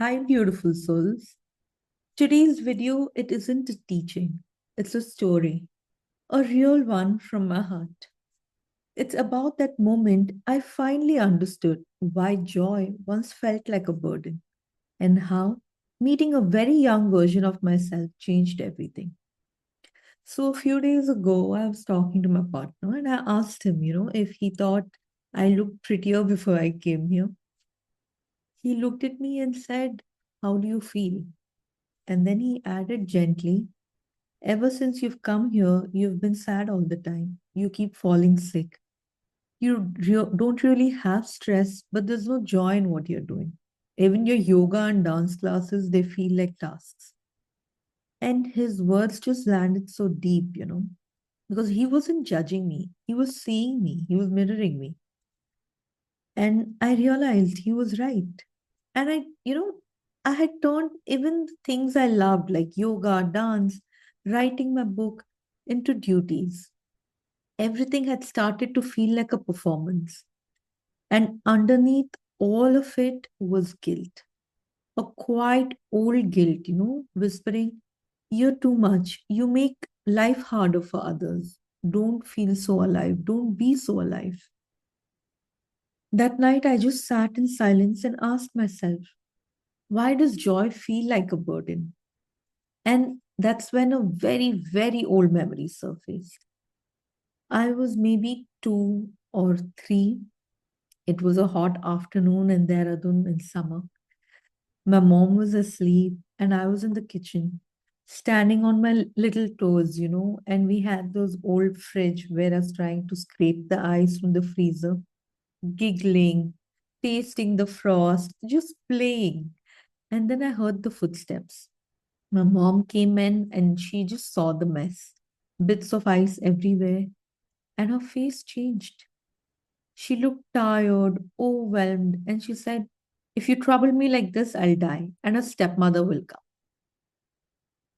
Hi, beautiful souls. Today's video, it isn't a teaching, it's a story, a real one from my heart. It's about that moment I finally understood why joy once felt like a burden and how meeting a very young version of myself changed everything. So, a few days ago, I was talking to my partner and I asked him, if he thought I looked prettier before I came here. He looked at me and said, "How do you feel?" And then he added gently, "Ever since you've come here, you've been sad all the time. You keep falling sick. You don't really have stress, but there's no joy in what you're doing. Even your yoga and dance classes, they feel like tasks." And his words just landed so deep, because he wasn't judging me. He was seeing me, he was mirroring me. And I realized he was right. And I had turned even the things I loved, like yoga, dance, writing my book, into duties. Everything had started to feel like a performance. And underneath all of it was guilt. A quiet old guilt, whispering, "You're too much. You make life harder for others. Don't feel so alive. Don't be so alive." That night, I just sat in silence and asked myself, why does joy feel like a burden? And that's when a very, very old memory surfaced. I was maybe 2 or 3. It was a hot afternoon in Dehradun in summer. My mom was asleep, and I was in the kitchen, standing on my little toes, and we had those old fridge where I was trying to scrape the ice from the freezer, giggling, tasting the frost, just playing. And then I heard the footsteps. My mom came in and she just saw the mess, bits of ice everywhere, and her face changed. She looked tired, overwhelmed, and she said, "If you trouble me like this, I'll die, and a stepmother will come."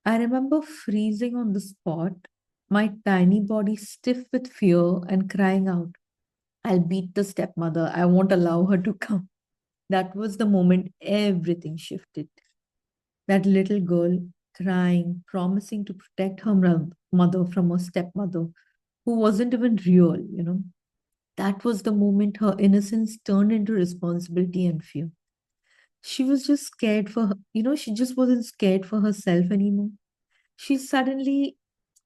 I remember freezing on the spot, my tiny body stiff with fear and crying out, "I'll beat the stepmother. I won't allow her to come." That was the moment everything shifted. That little girl crying, promising to protect her mother from her stepmother, who wasn't even real. That was the moment her innocence turned into responsibility and fear. She was just scared for she just wasn't scared for herself anymore. She suddenly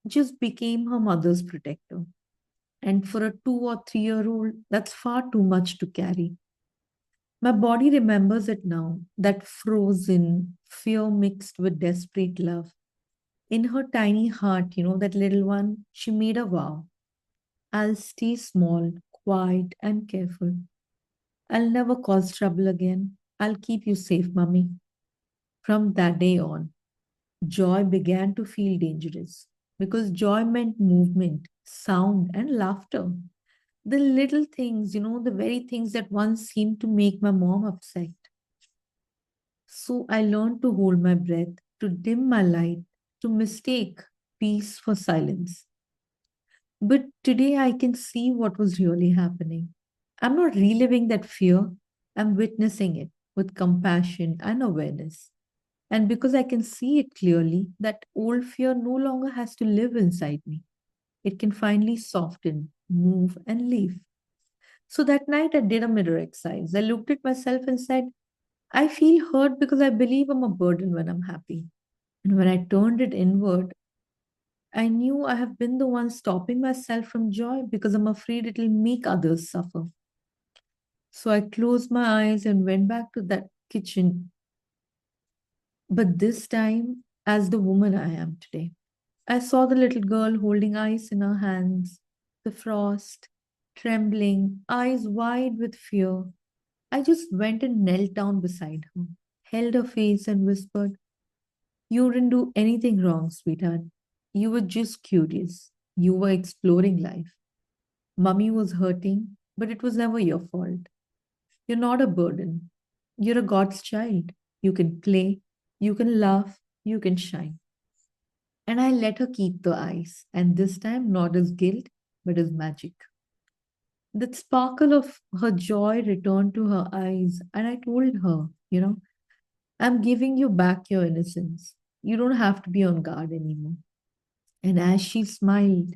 just became her mother's protector. And for a 2 or 3-year-old, that's far too much to carry. My body remembers it now, that frozen fear mixed with desperate love. In her tiny heart, that little one, she made a vow. "I'll stay small, quiet, and careful. I'll never cause trouble again. I'll keep you safe, mummy." From that day on, joy began to feel dangerous because joy meant movement, sound, and laughter. The little things, the very things that once seemed to make my mom upset. So I learned to hold my breath, to dim my light, to mistake peace for silence. But today I can see what was really happening. I'm not reliving that fear, I'm witnessing it with compassion and awareness. And because I can see it clearly, that old fear no longer has to live inside me. It can finally soften, move, and leave. So that night I did a mirror exercise. I looked at myself and said, "I feel hurt because I believe I'm a burden when I'm happy." And when I turned it inward, I knew I have been the one stopping myself from joy because I'm afraid it'll make others suffer. So I closed my eyes and went back to that kitchen, but this time as the woman I am today. I saw the little girl holding ice in her hands, the frost, trembling, eyes wide with fear. I just went and knelt down beside her, held her face, and whispered, "You didn't do anything wrong, sweetheart. You were just curious. You were exploring life. Mummy was hurting, but it was never your fault. You're not a burden. You're a God's child. You can play, you can laugh, you can shine." And I let her keep the ice, and this time not as guilt, but as magic. That sparkle of her joy returned to her eyes, and I told her, I'm giving you back your innocence. You don't have to be on guard anymore. And as she smiled,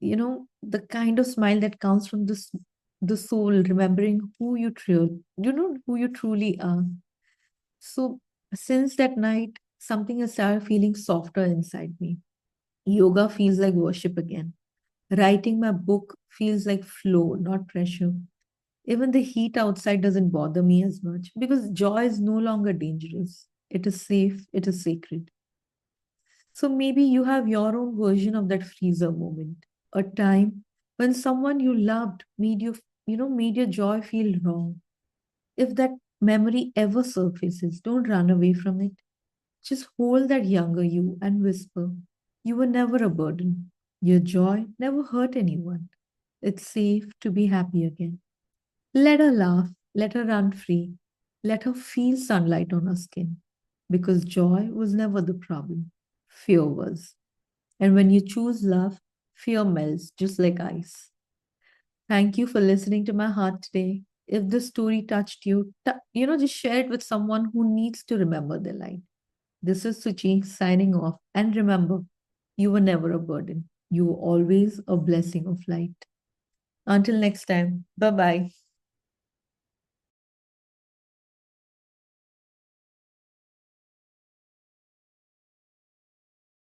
the kind of smile that comes from the soul, remembering who you truly are. So since that night, something has started feeling softer inside me. Yoga feels like worship again. Writing my book feels like flow, not pressure. Even the heat outside doesn't bother me as much because joy is no longer dangerous. It is safe, it is sacred. So maybe you have your own version of that freezer moment, a time when someone you loved made your joy feel wrong. If that memory ever surfaces, don't run away from it. Just hold that younger you and whisper, you were never a burden. Your joy never hurt anyone. It's safe to be happy again. Let her laugh, let her run free, let her feel sunlight on her skin. Because joy was never the problem, fear was. And when you choose love, fear melts just like ice. Thank you for listening to my heart today. If this story touched you, just share it with someone who needs to remember their light. This is Suchi signing off. And remember, you were never a burden. You were always a blessing of light. Until next time, bye bye.